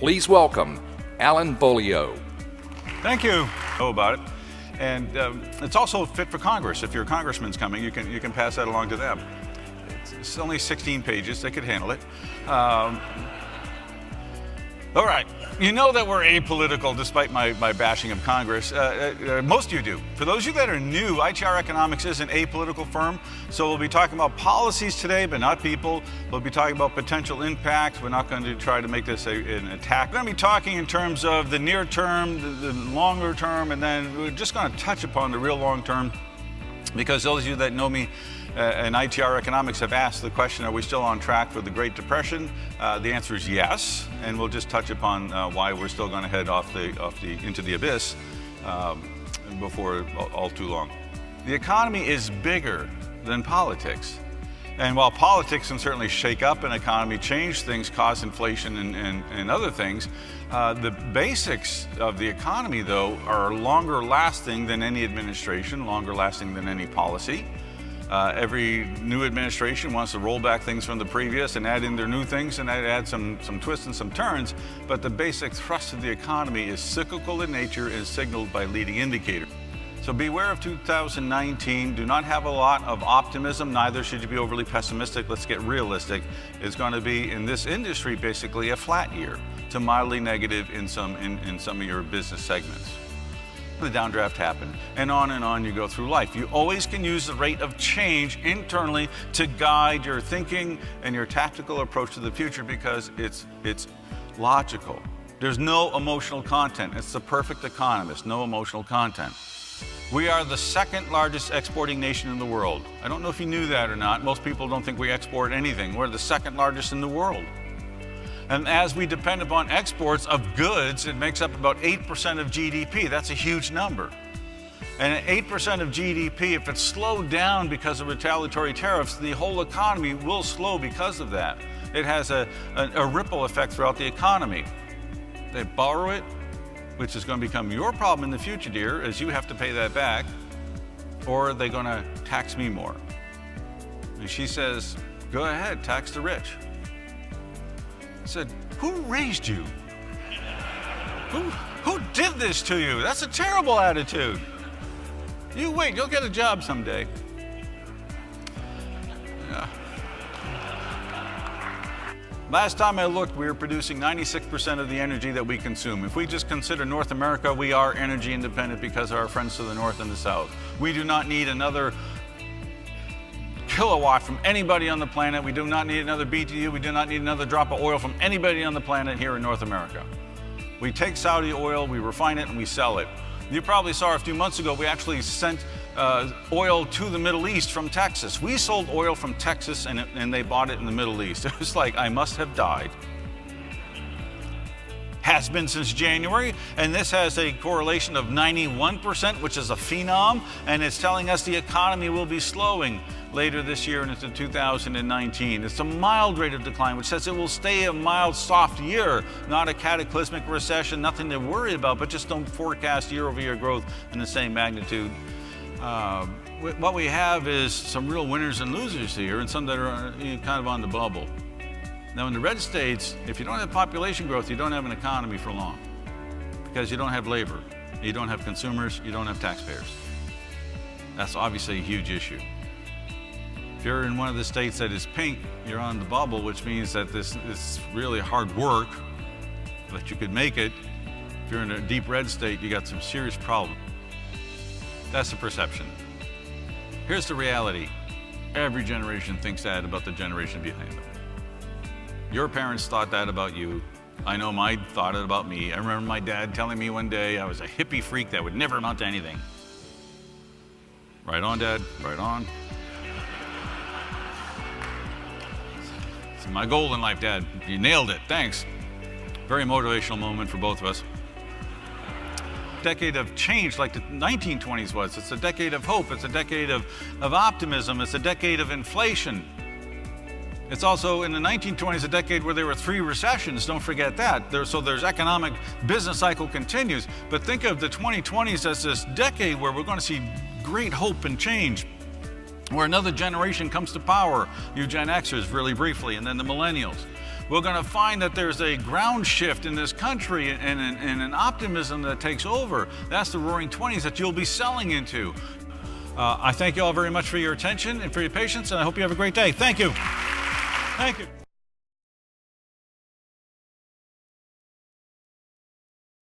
Please welcome Alan Beaulieu. Thank you. Know about it. And it's also fit for Congress. If your congressman's coming, you can pass that along to them. It's only 16 pages. They could handle it. All right. You know that we're apolitical despite my bashing of Congress. Most of you do. For those of you that are new, ITR Economics is an apolitical firm. So we'll be talking about policies today, but not people. We'll be talking about potential impacts. We're not going to try to make this an attack. We're going to be talking in terms of the near term, the longer term, and then we're just going to touch upon the real long term. Because those of you that know me in ITR Economics have asked the question, are we still on track for the Great Depression? The answer is yes, and we'll just touch upon why we're still going to head into the abyss before all too long. The economy is bigger than politics. And while politics can certainly shake up an economy, change things, cause inflation and other things, the basics of the economy, though, are longer lasting than any administration, longer lasting than any policy. Every new administration wants to roll back things from the previous and add in their new things and add some twists and some turns, but the basic thrust of the economy is cyclical in nature and is signaled by leading indicators. So beware of 2019. Do not have a lot of optimism, neither should you be overly pessimistic. Let's get realistic. It's going to be, in this industry, basically a flat year to mildly negative in some of your business segments. The downdraft happened, and on you go through life. You always can use the rate of change internally to guide your thinking and your tactical approach to the future because it's logical. There's no emotional content. It's the perfect economist, no emotional content. We are the second largest exporting nation in the world. I don't know if you knew that or not. Most people don't think we export anything. We're the second largest in the world. And as we depend upon exports of goods, it makes up about 8% of GDP. That's a huge number. And at 8% of GDP, if it's slowed down because of retaliatory tariffs, the whole economy will slow because of that. It has a ripple effect throughout the economy. They borrow it, which is going to become your problem in the future, dear, as you have to pay that back, or are they going to tax me more? And she says, go ahead, tax the rich. I said, who raised you? Who did this to you? That's a terrible attitude. You wait, you'll get a job someday. Yeah. Last time I looked, we were producing 96% of the energy that we consume. If we just consider North America, we are energy independent because of our friends to the north and the south. We do not need another kilowatt from anybody on the planet. We do not need another BTU. We do not need another drop of oil from anybody on the planet here in North America. We take Saudi oil, we refine it, and we sell it. You probably saw a few months ago, we actually sent oil to the Middle East from Texas. We sold oil from Texas and they bought it in the Middle East. It was like, I must have died. Has been since January, and this has a correlation of 91%, which is a phenom, and it's telling us the economy will be slowing later this year and into 2019. It's a mild rate of decline, which says it will stay a mild, soft year, not a cataclysmic recession, nothing to worry about, but just don't forecast year-over-year growth in the same magnitude. What we have is some real winners and losers here, and some that are kind of on the bubble. Now in the red states, if you don't have population growth, you don't have an economy for long because you don't have labor, you don't have consumers, you don't have taxpayers. That's obviously a huge issue. If you're in one of the states that is pink, you're on the bubble, which means that this is really hard work, but you could make it. If you're in a deep red state, you got some serious problems. That's the perception. Here's the reality. Every generation thinks that about the generation behind them. Your parents thought that about you. I know mine thought it about me. I remember my dad telling me one day I was a hippie freak that would never amount to anything. Right on, Dad, right on. It's my goal in life, Dad. You nailed it, thanks. Very motivational moment for both of us. Decade of change like the 1920s was. It's a decade of hope. It's a decade of optimism. It's a decade of inflation. It's also, in the 1920s, a decade where there were 3 recessions. Don't forget that. So there's economic business cycle continues. But think of the 2020s as this decade where we're going to see great hope and change, where another generation comes to power. You Gen Xers, really briefly, and then the millennials. We're going to find that there's a ground shift in this country and an optimism that takes over. That's the Roaring '20s that you'll be selling into. I thank you all very much for your attention and for your patience, and I hope you have a great day. Thank you. Thank you.